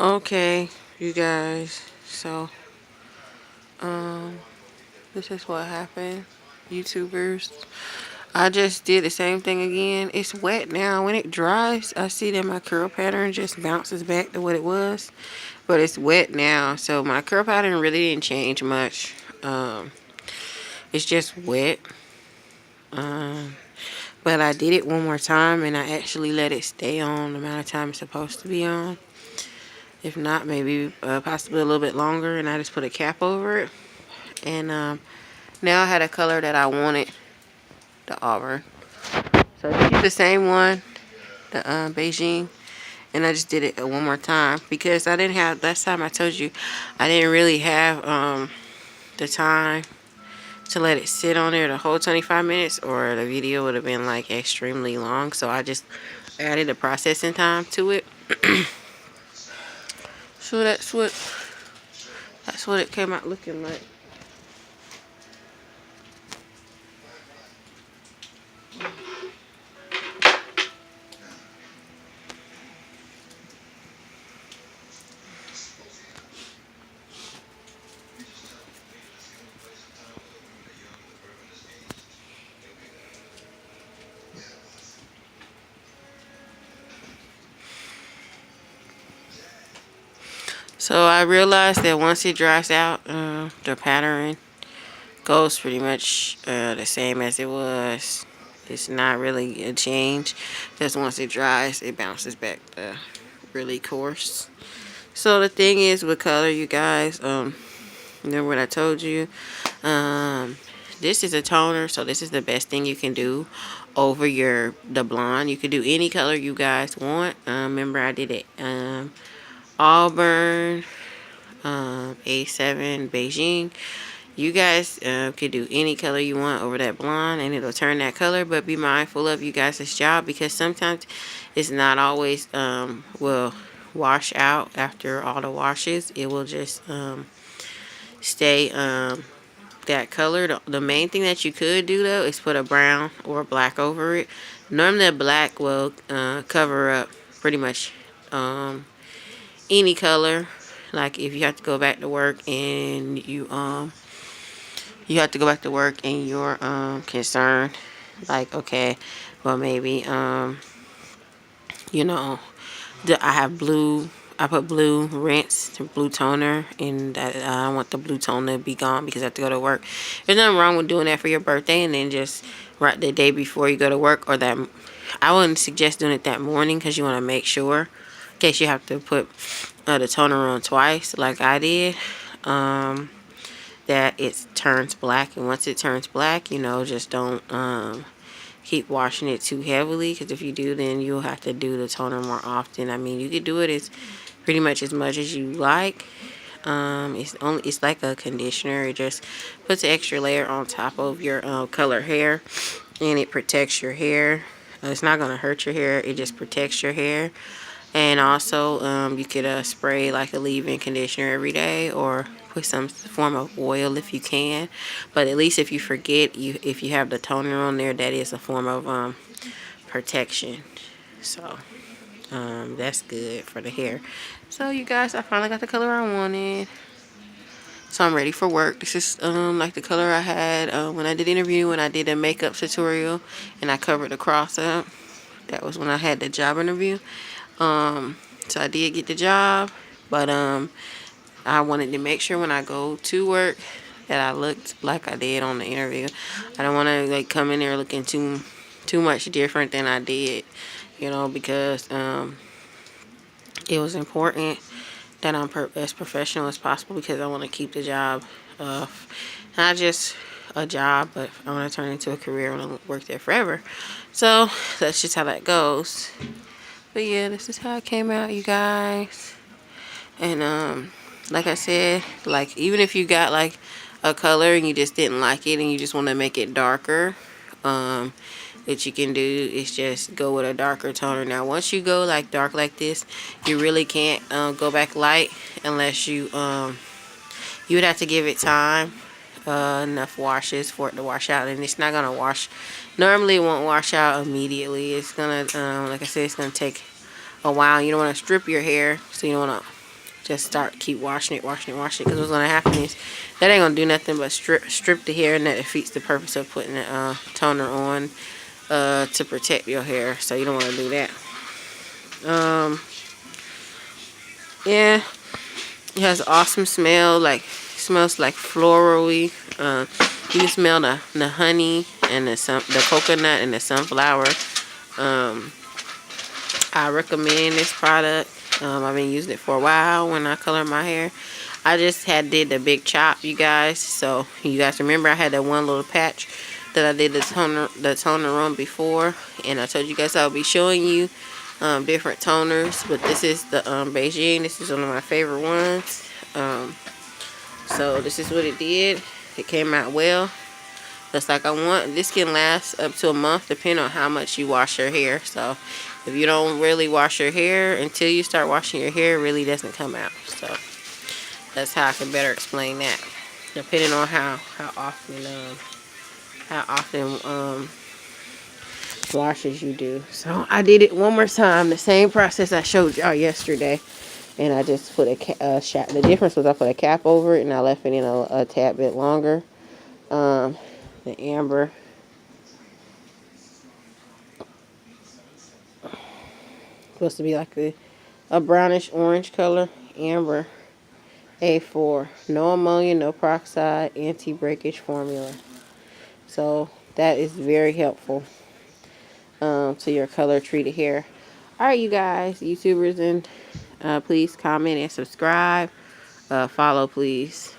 Okay, you guys. So, this is what happened, YouTubers. I just did the same thing again. It's wet now. When it dries, I see that my curl pattern just bounces back to what it was. But it's wet now, so my curl pattern really didn't change much. It's just wet. Um, but I did it one more time, and I actually let it stay on the amount of time it's supposed to be on. If not, maybe possibly a little bit longer, and I just put a cap over it. And now I had a color that I wanted, the auburn. So I keep the same one, the Beijing, and I just did it one more time because I didn't have, last time I told you, I didn't really have the time to let it sit on there the whole 25 minutes, or the video would have been like extremely long. So I just added the processing time to it. So that's what it came out looking like. So I realized that once it dries out, the pattern goes pretty much the same as it was. It's not really a change. Just once it dries, it bounces back to really coarse. So the thing is with color, you guys, remember what I told you? This is a toner, so this is the best thing you can do over the blonde. You can do any color you guys want. Remember I did it auburn, A7 Beijing. You guys can do any color you want over that blonde, and it'll turn that color. But be mindful of you guys' job, because sometimes it's not always will wash out after all the washes. It will just stay that color. The main thing that you could do though is put a brown or a black over it. Normally a black will cover up pretty much any color. Like if you have to go back to work and you have to go back to work and you're concerned, like, okay, well maybe you know, I have blue. I put blue rinse, blue toner, and I want the blue toner to be gone because I have to go to work. There's nothing wrong with doing that for your birthday, and then just right the day before you go to work, or that. I wouldn't suggest doing it that morning because you want to make sure, in case you have to put the toner on twice, like I did, that it turns black. And once it turns black, just don't keep washing it too heavily, because if you do, then you'll have to do the toner more often. I mean, you could do it as pretty much as much as you like. It's like a conditioner. It just puts an extra layer on top of your color hair, and it protects your hair. It's not gonna hurt your hair. It just protects your hair. And also, you could spray like a leave-in conditioner every day, or put some form of oil if you can. But at least if you forget, if you have the toner on there, that is a form of protection. So that's good for the hair. So you guys, I finally got the color I wanted. So I'm ready for work. This is like the color I had when I did the interview, when I did a makeup tutorial, and I covered the cross up. That was when I had the job interview. So I did get the job, but I wanted to make sure when I go to work that I looked like I did on the interview. I don't want to like come in there looking too much different than I did, because it was important that I'm as professional as possible, because I want to keep the job, not just a job, but I want to turn it into a career. I want to work there forever. So that's just how that goes. But yeah, this is how it came out, you guys. And like I said, like even if you got like a color and you just didn't like it and you just want to make it darker, what you can do is just go with a darker toner. Now once you go like dark like this, you really can't go back light unless you would have to give it time, enough washes for it to wash out. And it's not gonna wash, normally it won't wash out immediately. It's gonna like I said, it's gonna take a while. You don't want to strip your hair, so you don't want to just keep washing it. Because what's gonna happen is that ain't gonna do nothing but strip the hair, and that defeats the purpose of putting the toner on to protect your hair. So you don't want to do that. Yeah, it has an awesome smell. Like smells like florally. You can smell the honey and the coconut and the sunflower. I recommend this product. I've been using it for a while when I color my hair. I just did the big chop, you guys. So you guys remember I had that one little patch that I did the toner on before, and I told you guys I'll be showing you different toners. But this is the Bigen. This is one of my favorite ones. So this is what it did. It came out well. Just like I want. This can last up to a month depending on how much you wash your hair. So if you don't really wash your hair until you start washing your hair, it really doesn't come out. So that's how I can better explain that. Depending on how often washes you do. So I did it one more time, the same process I showed y'all yesterday. And I just put a shot. The difference was I put a cap over it and I left it in a tad bit longer. The amber. Supposed to be like a brownish orange color. Amber. A4. No ammonia, no peroxide, anti-breakage formula. So that is very helpful to your color treated hair. Alright, you guys, YouTubers, and please comment and subscribe. Follow, please.